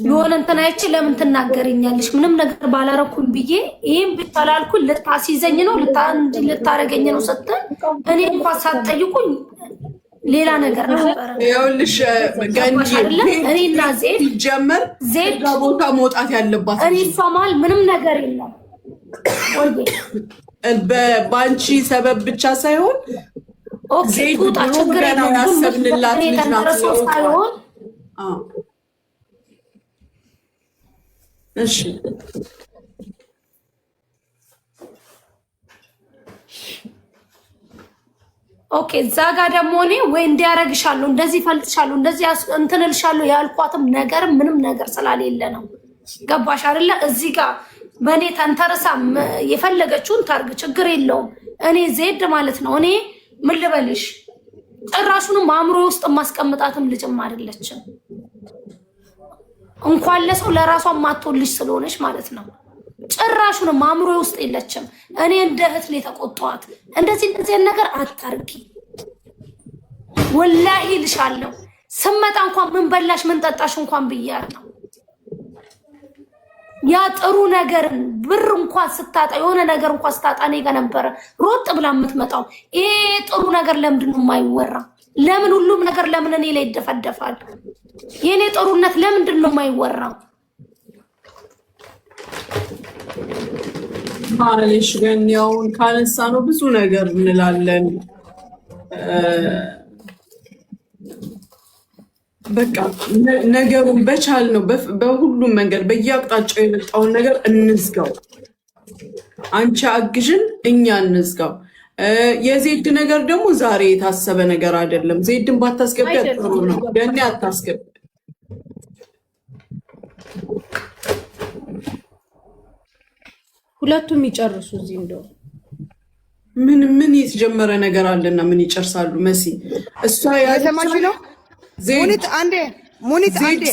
የሆነ እንትን አይቼ ለምን ትናገረኛለሽ? ምንም ነገር ባላረኩኝ ብዬ ይሄን ብታላልኩኝ ልታስይዘኝ ነው ልታረገኝ ነው ስትል እኔ እንኳን ሳትጠይቁኝ ሌላ ነገር ነበር። ይኸውልሽ ገንጂ እኔና ዜድ ጀመር ዜድ ቦታ መውጣት ያለባት እኔ እሷ መሀል ምንም ነገር የለም። በባንቺ ሰበብ ብቻ ሳይሆን ዜድ ቦታ ችግር ያሰብንላት ልጅ ናት። እሺ ኦኬ እዛ ጋር ደግሞ እኔ ወይ እንዲያረግሻለሁ እንደዚህ ፈልጥሻለሁ እንደዚህ እንትንልሻለሁ ያልኳትም ነገር ምንም ነገር ስላሌለ ነው። ገባሽ አይደለ? እዚህ ጋር በእኔ ተንተርሳ የፈለገችውን ታርግ፣ ችግር የለውም። እኔ ዜድ ማለት ነው። እኔ ምን ልበልሽ፣ ጭራሹንም አእምሮ ውስጥ የማስቀምጣትም ልጅም አይደለችም። እንኳን ለሰው ለራሷ ማትወልሽ ስለሆነች ማለት ነው። ጭራሹንም አእምሮ ውስጥ የለችም። እኔ እንደ እህት ላይ ተቆጣኋት። እንደዚህ ነገር አታርጊ ወላሂ ልሻለሁ። ስመጣ እንኳን ምን በላሽ ምን ጠጣሽ እንኳን ብያለሁ። ያ ጥሩ ነገርን ብር እንኳን ስታጣ የሆነ ነገር እንኳን ስታጣ እኔ ጋር ነበረ ሮጥ ብላ የምትመጣው። ይሄ ጥሩ ነገር ለምንድን ነው የማይወራ? ለምን ሁሉም ነገር ለምን እኔ ላይ ይደፈደፋል? የኔ ጥሩነት ለምንድን ነው የማይወራው? ማለሽ ግን ያውን ካነሳ ነው ብዙ ነገር እንላለን። በቃ ነገሩን በቻል ነው በሁሉም መንገድ በየአቅጣጫው የመጣውን ነገር እንዝጋው። አንቺ አግዥን፣ እኛ እንዝጋው። የዜድ ነገር ደግሞ ዛሬ የታሰበ ነገር አይደለም። ዜድን ባታስገቢ ጥሩ ነው። ገኔ አታስገቢ። ሁለቱም ይጨርሱ። እዚህ እንደው ምን የተጀመረ ነገር አለና ምን ይጨርሳሉ? መሲ እሷ ያሰማሽ ነው። ሙኒት አንዴ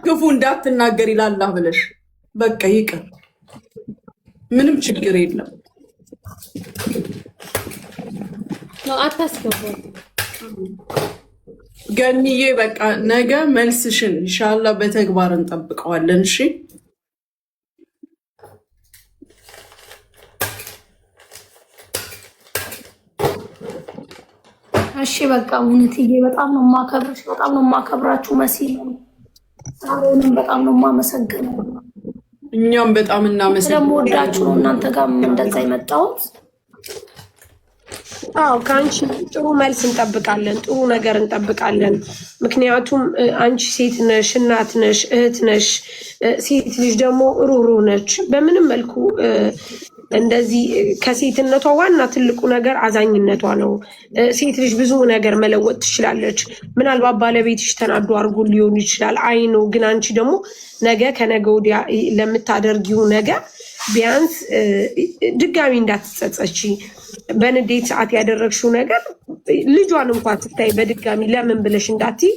ክፉ እንዳትናገር ይላል ብለሽ በቃ ይቅር፣ ምንም ችግር የለም። ነው አታስገባው። ገኒዬ በቃ ነገ መልስሽን ኢንሻአላህ በተግባር እንጠብቀዋለን። እሺ እሺ በቃ ሙኒትዬ በጣም ነው የማከብርሽ፣ በጣም ነው የማከብራችሁ። መሲ ሳሮንም በጣም ነው የማመሰግነው። እኛም በጣም እናመሰግናለን። ስለምወዳችሁ ነው እናንተ ጋር እንደዛ የመጣሁት። አዎ ከአንቺ ጥሩ መልስ እንጠብቃለን፣ ጥሩ ነገር እንጠብቃለን። ምክንያቱም አንቺ ሴት ነሽ፣ እናት ነሽ፣ እህት ነሽ። ሴት ልጅ ደግሞ ሩህሩህ ነች። በምንም መልኩ እንደዚህ ከሴትነቷ ዋና ትልቁ ነገር አዛኝነቷ ነው። ሴት ልጅ ብዙ ነገር መለወጥ ትችላለች። ምናልባት ባለቤትሽ ተናዶ አድርጎ ሊሆን ይችላል፣ አይ ነው። ግን አንቺ ደግሞ ነገ ከነገ ወዲያ ለምታደርጊው ነገር ቢያንስ ድጋሚ እንዳትጸጸቺ። በንዴት ሰዓት ያደረግሽው ነገር ልጇን እንኳን ስታይ በድጋሚ ለምን ብለሽ እንዳትይ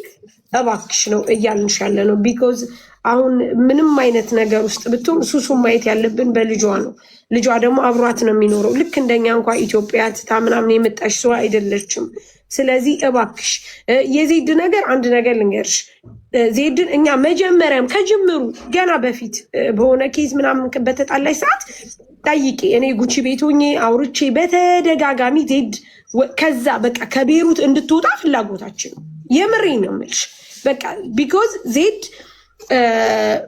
እባክሽ ነው እያልንሽ ያለ ነው። ቢኮዝ አሁን ምንም አይነት ነገር ውስጥ ብትሆን ሱሱን ማየት ያለብን በልጇ ነው። ልጇ ደግሞ አብሯት ነው የሚኖረው። ልክ እንደኛ እንኳን ኢትዮጵያ ትታ ምናምን የመጣሽ ሰው አይደለችም። ስለዚህ እባክሽ የዜድ ነገር አንድ ነገር ልንገርሽ። ዜድን እኛ መጀመሪያም ከጅምሩ ገና በፊት በሆነ ኬዝ ምናምን በተጣላሽ ሰዓት ጠይቄ እኔ ጉቺ ቤት ሆኜ አውርቼ በተደጋጋሚ ዜድ ከዛ በቃ ከቤሩት እንድትወጣ ፍላጎታችን ነው። የምሬ ነው የምልሽ። በቃ ቢኮዝ ዜድ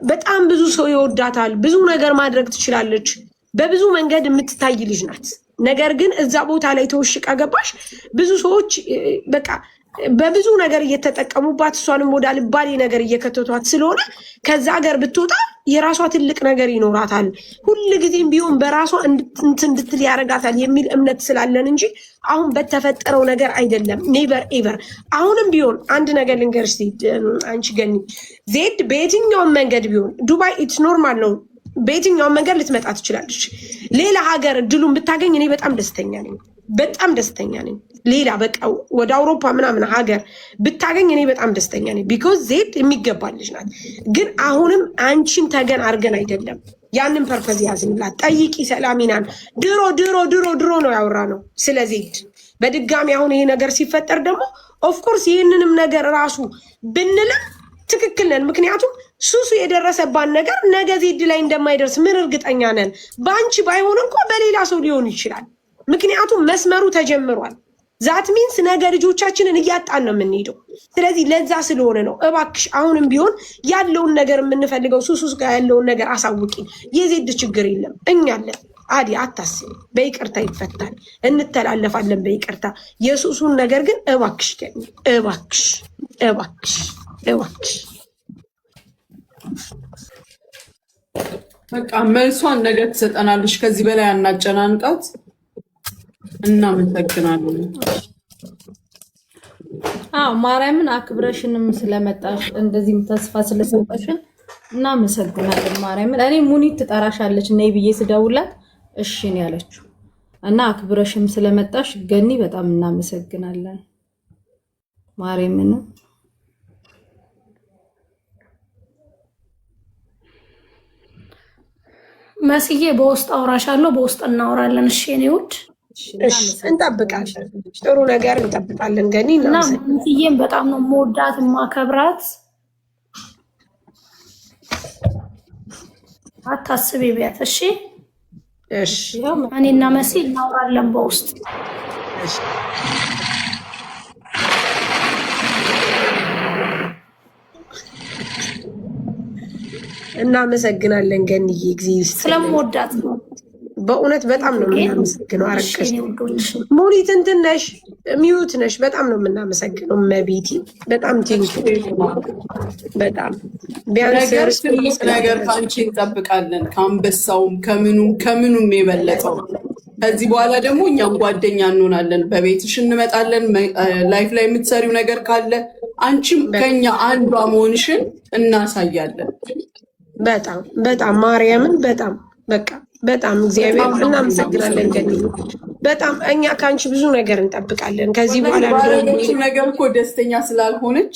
በጣም ብዙ ሰው ይወዳታል። ብዙ ነገር ማድረግ ትችላለች። በብዙ መንገድ የምትታይ ልጅ ናት። ነገር ግን እዛ ቦታ ላይ ተወሽቃ ገባሽ። ብዙ ሰዎች በቃ በብዙ ነገር እየተጠቀሙባት እሷንም ወደ አልባሌ ነገር እየከተቷት ስለሆነ ከዛ ሀገር ብትወጣ የራሷ ትልቅ ነገር ይኖራታል። ሁልጊዜም ቢሆን በራሷ እንድትል ያደርጋታል የሚል እምነት ስላለን እንጂ አሁን በተፈጠረው ነገር አይደለም። ኔቨር ኤቨር። አሁንም ቢሆን አንድ ነገር ልንገርሽ አንቺ ገኒ፣ ዜድ በየትኛውም መንገድ ቢሆን ዱባይ ኢትስ ኖርማል ነው። በየትኛውም መንገድ ልትመጣ ትችላለች። ሌላ ሀገር እድሉን ብታገኝ እኔ በጣም ደስተኛ ነኝ። በጣም ደስተኛ ነኝ። ሌላ በቃ ወደ አውሮፓ ምናምን ሀገር ብታገኝ እኔ በጣም ደስተኛ ነኝ። ቢኮዝ ዜድ የሚገባ ልጅ ናት። ግን አሁንም አንቺን ተገን አድርገን አይደለም። ያንን ፐርፐዝ ያዝንላት። ጠይቂ ሰላሚናን። ድሮ ድሮ ድሮ ድሮ ነው ያወራ ነው ስለ ዜድ። በድጋሚ አሁን ይሄ ነገር ሲፈጠር ደግሞ ኦፍኮርስ ይህንንም ነገር ራሱ ብንልም ትክክል ነን። ምክንያቱም ሱሱ የደረሰባን ነገር ነገ ዜድ ላይ እንደማይደርስ ምን እርግጠኛ ነን? በአንቺ ባይሆን እንኳ በሌላ ሰው ሊሆን ይችላል። ምክንያቱም መስመሩ ተጀምሯል። ዛት ሚንስ ነገ ልጆቻችንን እያጣን ነው የምንሄደው። ስለዚህ ለዛ ስለሆነ ነው እባክሽ አሁንም ቢሆን ያለውን ነገር የምንፈልገው ሱሱስ ጋር ያለውን ነገር አሳውቂን። የዜድ ችግር የለም እኛ አለን። አዲ አታስቢ፣ በይቅርታ ይፈታል፣ እንተላለፋለን በይቅርታ። የሱሱን ነገር ግን እባክሽ ገኒ፣ እባክሽ እባክሽ እባክሽ በቃ መልሷን ነገ ትሰጠናለች። ከዚህ በላይ አናጨናንቃት። እናመሰግናለን። ማርያምን አክብረሽንም ስለመጣሽ እንደዚህም ተስፋ ስለሰጠሽን እናመሰግናለን። ማርያምን እኔ ሙኒት ትጠራሻለች ነይ ብዬ ስደውላት እሺ ነው ያለችው እና አክብረሽም ስለመጣሽ ገኒ በጣም እናመሰግናለን። ማርያምን መስዬ በውስጥ አውራሻለሁ፣ በውስጥ እናወራለን። እሺ እኔ ውድ እንጠብቃለን፣ ጥሩ ነገር እንጠብቃለን። ገኒ እና መስዬም በጣም ነው የምወዳት የማከብራት። አታስቢ ቢያት። እሺ እሺ፣ እኔና መሲ እናወራለን በውስጥ። እሺ እናመሰግናለን ገኒዬ፣ እግዚአብሔር ስለምወዳት ነው በእውነት በጣም ነው የምናመሰግነው። አረከሽ ሙኒት እንትን ነሽ ሚዩት ነሽ። በጣም ነው የምናመሰግነው መቤቲ፣ በጣም ቴንኪ። በጣም ቢያንስ ትልቅ ነገር ከአንቺ እንጠብቃለን፣ ከአንበሳውም ከምኑም የበለጠው። ከዚህ በኋላ ደግሞ እኛም ጓደኛ እንሆናለን፣ በቤትሽ እንመጣለን። ላይፍ ላይ የምትሰሪው ነገር ካለ አንቺም ከኛ አንዷ መሆንሽን እናሳያለን። በጣም በጣም ማርያምን በጣም በቃ በጣም እግዚአብሔር እናመሰግናለን ገኒ። በጣም እኛ ከአንቺ ብዙ ነገር እንጠብቃለን ከዚህ በኋላ። ባደረገችው ነገር እኮ ደስተኛ ስላልሆነች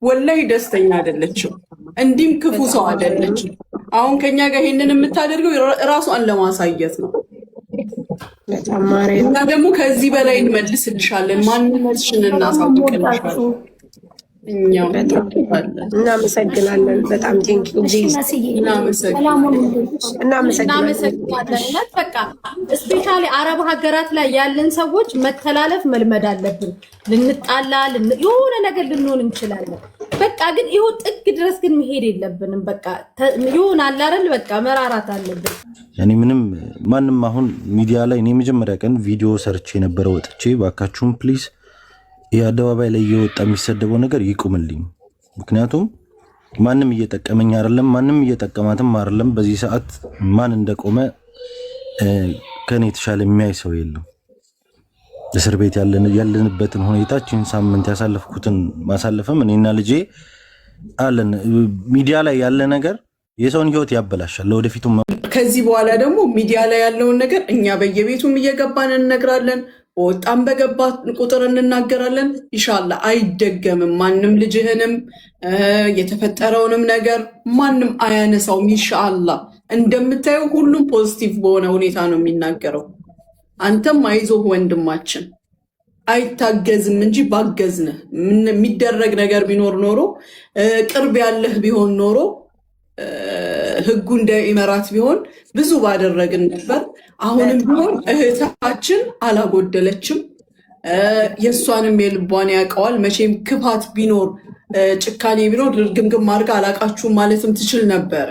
ወላሂ ደስተኛ አይደለችም። እንዲህም ክፉ ሰው አይደለችም። አሁን ከኛ ጋር ይሄንን የምታደርገው ራሷን ለማሳየት ነው። በጣም ማርያም እና ደግሞ ከዚህ በላይ እንመልስልሻለን፣ ማንነትሽን እናሳውቅልሻለን። እኛም እናመሰግናለን። በጣም ቴንኪው እናመሰግናለን። በቃ ስፔሻሊ አረብ ሀገራት ላይ ያለን ሰዎች መተላለፍ መልመድ አለብን። ልንጣላ የሆነ ነገር ልንሆን እንችላለን። በቃ ግን ይኸው ጥግ ድረስ ግን መሄድ የለብንም። በቃ ይሁን አላረል በቃ መራራት አለብን። እኔ ምንም ማንም አሁን ሚዲያ ላይ እኔ መጀመሪያ ቀን ቪዲዮ ሰርቼ የነበረ ወጥቼ ባካችሁም ፕሊዝ ይህ አደባባይ ላይ እየወጣ የሚሰደበው ነገር ይቁምልኝ። ምክንያቱም ማንም እየጠቀመኝ አይደለም፣ ማንም እየጠቀማትም አይደለም። በዚህ ሰዓት ማን እንደቆመ ከኔ የተሻለ የሚያይ ሰው የለም። እስር ቤት ያለንበትን ሁኔታችን ሳምንት ያሳለፍኩትን ማሳለፍም እኔና ልጄ አለን። ሚዲያ ላይ ያለ ነገር የሰውን ህይወት ያበላሻል። ለወደፊቱ ከዚህ በኋላ ደግሞ ሚዲያ ላይ ያለውን ነገር እኛ በየቤቱም እየገባን እንነግራለን። በወጣም በገባ ቁጥር እንናገራለን። ኢንሻአላህ አይደገምም። ማንም ልጅህንም የተፈጠረውንም ነገር ማንም አያነሳውም። ኢንሻአላህ እንደምታየው ሁሉም ፖዚቲቭ በሆነ ሁኔታ ነው የሚናገረው። አንተም አይዞህ ወንድማችን፣ አይታገዝም እንጂ ባገዝንህ። የሚደረግ ነገር ቢኖር ኖሮ ቅርብ ያለህ ቢሆን ኖሮ ህጉ እንደ ኢመራት ቢሆን ብዙ ባደረግን ነበር። አሁንም ቢሆን እህታችን አላጎደለችም። የእሷንም የልቧን ያውቀዋል። መቼም ክፋት ቢኖር ጭካኔ ቢኖር ድርግምግም አድርጋ አላቃችሁም ማለትም ትችል ነበረ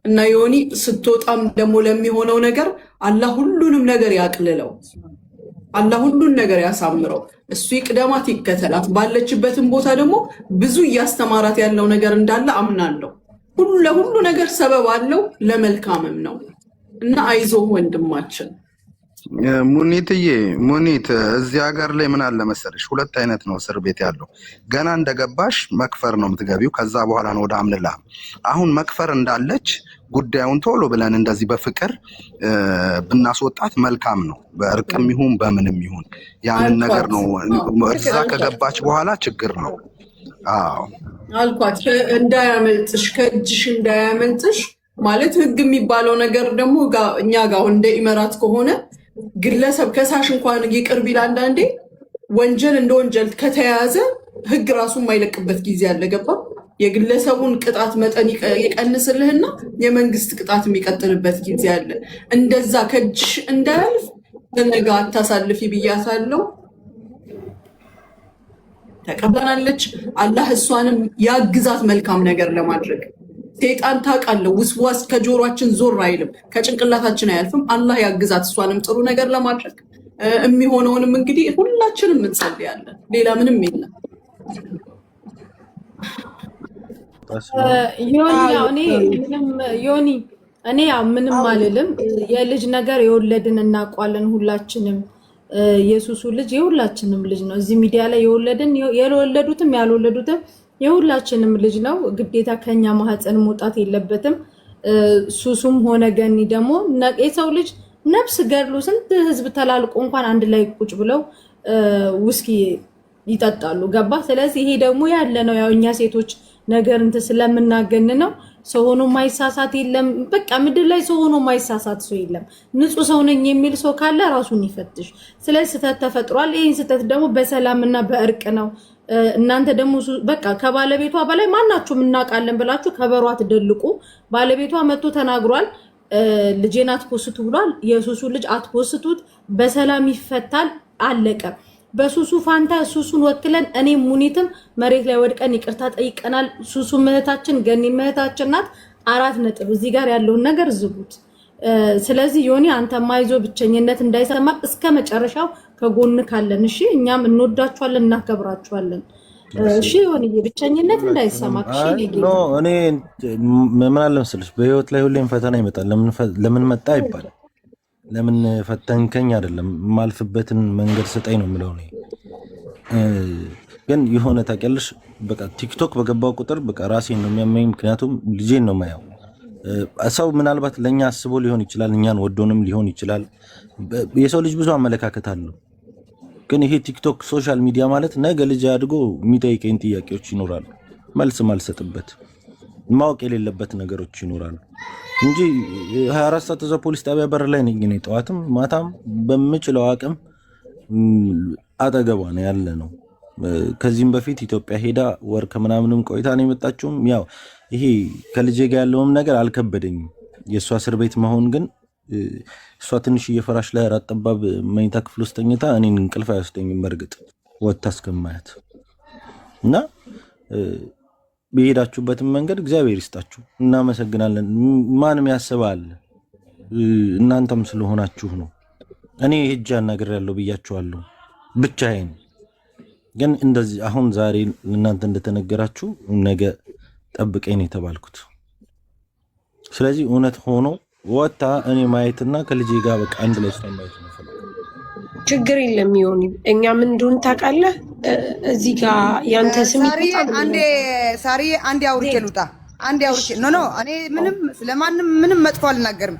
እና ዮኒ ስትወጣም ደግሞ ለሚሆነው ነገር አላህ ሁሉንም ነገር ያቅልለው። አላህ ሁሉን ነገር ያሳምረው። እሱ ይቅደማት፣ ይከተላት። ባለችበትም ቦታ ደግሞ ብዙ እያስተማራት ያለው ነገር እንዳለ አምናለሁ። ለሁሉ ነገር ሰበብ አለው፣ ለመልካምም ነው እና አይዞህ ወንድማችን። ሙኒትዬ ሙኒት እዚህ ሀገር ላይ ምን አለ መሰለሽ፣ ሁለት አይነት ነው እስር ቤት ያለው። ገና እንደገባሽ መክፈር ነው የምትገቢው፣ ከዛ በኋላ ነው ወደ አምልላ። አሁን መክፈር እንዳለች ጉዳዩን ቶሎ ብለን እንደዚህ በፍቅር ብናስወጣት መልካም ነው። በእርቅም ይሁን በምንም ይሁን ያንን ነገር ነው። እዛ ከገባች በኋላ ችግር ነው። አዎ አልኳት እንዳያመልጥሽ፣ ከእጅሽ እንዳያመልጥሽ። ማለት ህግ የሚባለው ነገር ደግሞ እኛ ጋር እንደ ኢመራት ከሆነ ግለሰብ ከሳሽ እንኳን ይቅር ቢል አንዳንዴ ወንጀል እንደ ወንጀል ከተያያዘ ህግ ራሱ የማይለቅበት ጊዜ አለ። ገባ? የግለሰቡን ቅጣት መጠን ይቀንስልህና የመንግስት ቅጣት የሚቀጥልበት ጊዜ አለ። እንደዛ ከእጅሽ እንዳያልፍ በነጋ አታሳልፊ ብያታለሁ። ተቀበላለች። አላህ እሷንም ያግዛት መልካም ነገር ለማድረግ። ሴጣን ታውቃለህ፣ ውስዋስ ከጆሮአችን ዞር አይልም፣ ከጭንቅላታችን አያልፍም። አላህ ያግዛት እሷንም ጥሩ ነገር ለማድረግ። የሚሆነውንም እንግዲህ ሁላችንም እንጸልያለን። ሌላ ምንም የለም። ዮኒ እኔ ያው ምንም አልልም። የልጅ ነገር የወለድን እናውቋለን ሁላችንም። የሱሱ ልጅ የሁላችንም ልጅ ነው። እዚህ ሚዲያ ላይ የወለዱትም ያልወለዱትም የሁላችንም ልጅ ነው። ግዴታ ከኛ ማህፀን መውጣት የለበትም። ሱሱም ሆነ ገኒ ደግሞ የሰው ልጅ ነፍስ ገድሎ ስንት ህዝብ ተላልቆ እንኳን አንድ ላይ ቁጭ ብለው ውስኪ ይጠጣሉ። ገባ? ስለዚህ ይሄ ደግሞ ያለ ነው። ያው እኛ ሴቶች ነገር እንትን ስለምናገን ነው። ሰው ሆኖ ማይሳሳት የለም። በቃ ምድር ላይ ሰው ሆኖ ማይሳሳት ሰው የለም። ንጹህ ሰው ነኝ የሚል ሰው ካለ ራሱን ይፈትሽ። ስለዚህ ስህተት ተፈጥሯል። ይሄን ስህተት ደግሞ በሰላምና በእርቅ ነው። እናንተ ደግሞ በቃ ከባለቤቷ በላይ ማናችሁም እናውቃለን ብላችሁ ከበሯ ትደልቁ። ባለቤቷ መጥቶ ተናግሯል። ልጄን አትፖስቱ ብሏል። የሱሱ ልጅ አትፖስቱት፣ በሰላም ይፈታል። አለቀ። በሱሱ ፋንታ ሱሱን ወክለን እኔ ሙኒትም መሬት ላይ ወድቀን ይቅርታ ጠይቀናል። ሱሱ ምህታችን ገኒ ምህታችን ናት። 4 ነጥብ። እዚህ ጋር ያለውን ነገር ዝጉት። ስለዚህ ዮኒ አንተ ማይዞ ብቸኝነት እንዳይሰማ እስከ መጨረሻው ከጎን ካለን እሺ፣ እኛም እንወዳችኋለን እናከብራችኋለን። እሺ ዮኒ ብቸኝነት እንዳይሰማ እሺ። ኖ እኔ ምን አለ መሰለሽ በህይወት ላይ ሁሌም ፈተና ይመጣል። ለምን መጣ ይባላል። ለምን ፈተንከኝ አይደለም ማልፍበትን መንገድ ስጠኝ ነው የምለው። ግን የሆነ ታውቂያለሽ በቃ ቲክቶክ በገባው ቁጥር በቃ ራሴን ነው የሚያመኝ። ምክንያቱም ልጄን ነው የማየው። ሰው ምናልባት ለእኛ አስቦ ሊሆን ይችላል፣ እኛን ወዶንም ሊሆን ይችላል። የሰው ልጅ ብዙ አመለካከት አለው። ግን ይሄ ቲክቶክ ሶሻል ሚዲያ ማለት ነገ ልጅ አድጎ የሚጠይቀኝ ጥያቄዎች ይኖራሉ፣ መልስ ማልሰጥበት ማወቅ የሌለበት ነገሮች ይኖራሉ እንጂ 24 ሰዓት እዛ ፖሊስ ጣቢያ በር ላይ ነኝ እኔ። ጠዋትም ማታም በምችለው አቅም አጠገቧ ነው ያለ ነው። ከዚህም በፊት ኢትዮጵያ ሄዳ ወር ከምናምንም ቆይታ ነው የመጣችውም። ያው ይሄ ከልጄ ጋር ያለውም ነገር አልከበደኝም። የእሷ እስር ቤት መሆን ግን እሷ ትንሽ እየፈራሽ ላይ ራት ጠባብ መኝታ ክፍል ውስጥ ተኝታ እኔን እንቅልፍ አይወስደኝም። በእርግጥ ወጥታ እስከማያት እና በሄዳችሁበትም መንገድ እግዚአብሔር ይስጣችሁ፣ እናመሰግናለን። ማንም ያስባል እናንተም ስለሆናችሁ ነው። እኔ ሄጄ አናግሬያለሁ ብያችኋለሁ ብቻዬን። ግን እንደዚህ አሁን ዛሬ እናንተ እንደተነገራችሁ ነገ ጠብቀኝ ነው የተባልኩት። ስለዚህ እውነት ሆኖ ወጣ እኔ ማየትና ከልጄ ጋር በቃ አንድ ላይ ማየት ነው። ችግር የለም ይሆን እኛ ምን እንደሆነ ታውቃለህ። እዚህ ጋር ያንተ ስም አንዴ ሳሪ አንዴ አውርቼ ልውጣ። አንዴ አውርቼ ኖ እኔ ምንም ስለማንም ምንም መጥፎ አልናገርም።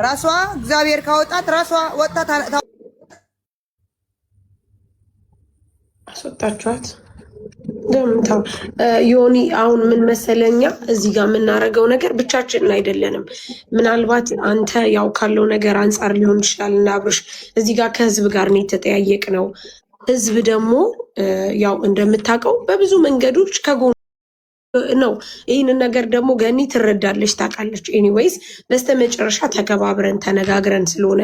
ራሷ እግዚአብሔር ካወጣት ራሷ ወጣት አስወጣችኋት። ደምታው ዮኒ አሁን ምን መሰለኛ እዚህ ጋር የምናደርገው ነገር ብቻችንን አይደለንም። ምናልባት አንተ ያው ካለው ነገር አንጻር ሊሆን ይችላል እና አብርሽ እዚህ ጋር ከህዝብ ጋር ነው የተጠያየቅ ነው። ህዝብ ደግሞ ያው እንደምታውቀው በብዙ መንገዶች ከጎን ነው። ይህንን ነገር ደግሞ ገኒ ትረዳለች፣ ታውቃለች። ኤኒዌይስ በስተመጨረሻ ተከባብረን ተነጋግረን ስለሆነ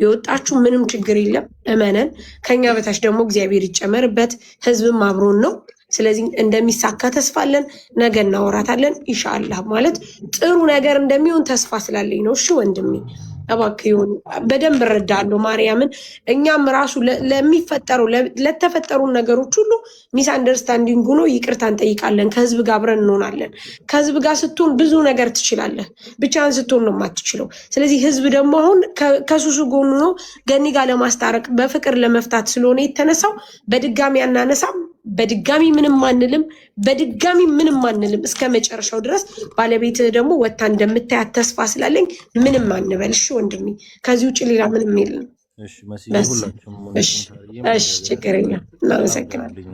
የወጣችሁ ምንም ችግር የለም። እመነን። ከኛ በታች ደግሞ እግዚአብሔር ይጨመርበት። ህዝብም አብሮን ነው። ስለዚህ እንደሚሳካ ተስፋ አለን። ነገ እናወራታለን ኢንሻአላህ። ማለት ጥሩ ነገር እንደሚሆን ተስፋ ስላለኝ ነው። እሺ ወንድሜ እባክህ ይሁን። በደንብ እረዳለሁ ማርያምን። እኛም ራሱ ለተፈጠሩ ነገሮች ሁሉ ሚስ አንደርስታንዲንግ ሆኖ ይቅርታ እንጠይቃለን። ከህዝብ ጋር አብረን እንሆናለን። ከህዝብ ጋር ስትሆን ብዙ ነገር ትችላለህ፣ ብቻህን ስትሆን ነው የማትችለው። ስለዚህ ህዝብ ደግሞ አሁን ከሱሱ ጎኑ ነው ገኒ ጋር ለማስታረቅ በፍቅር ለመፍታት ስለሆነ የተነሳው በድጋሚ አናነሳም። በድጋሚ ምንም አንልም እስከ መጨረሻው ድረስ። ባለቤትህ ደግሞ ወታ እንደምታያት ተስፋ ስላለኝ ምንም አንበልሽ ወንድሜ። ከዚህ ውጭ ሌላ ምንም የለም። እሺ ችግር የለም። እናመሰግናለን።